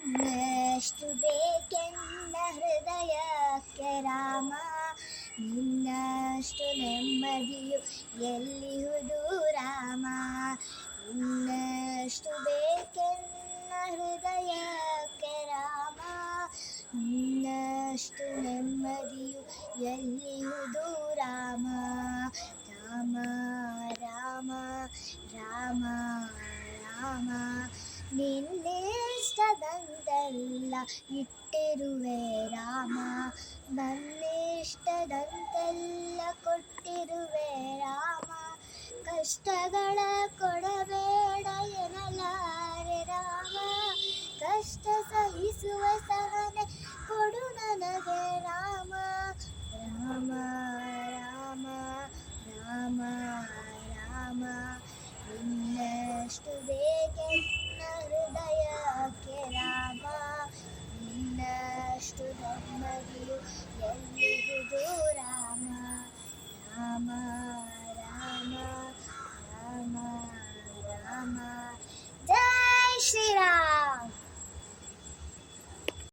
ಇನ್ನಷ್ಟು ಬೇಕೆನ್ನ ಹೃದಯಕ್ಕೆ ರಾಮ, ನಿನ್ನಷ್ಟು ನೆಮ್ಮದಿಯು ಎಲ್ಲಿಹುದು ರಾಮ. ಇನ್ನಷ್ಟು ಬೇಕೆನ್ನ ಹೃದಯಕ್ಕೆ ರಾಮ, ನಿನ್ನಷ್ಟು ನೆಮ್ಮದಿಯು ಎಲ್ಲಿಹುದು ರಾಮ. ರಾಮ ರಾಮ ರಾಮ ರಾಮ, ನಿನ್ನಿಷ್ಟದಂತೆಲ್ಲ ಇಟ್ಟಿರುವೆ ರಾಮ, ನನ್ನಿಷ್ಟದಂತೆಲ್ಲ ಕೊಟ್ಟಿರುವೆ ರಾಮ. ಕಷ್ಟಗಳ ಕೊಡಬೇಡ ಎನ್ನಲಾರೆ ರಾಮ, ಕಷ್ಟ ಸಹಿಸುವ ಸಹನೆ ಕೊಡು ನನಗೆ ರಾಮ. ರಾಮ ರಾಮ ರಾಮ ರಾಮ, ಇನ್ನಷ್ಟು ಬೇಕೆನ್ನ ಹೃದಯಕ್ಕೆ ರಾಮ, ನಿನ್ನಷ್ಟು ನೆಮ್ಮದಿಯು ಎಲ್ಲಿಹುದು ರಾಮ. ರಾಮ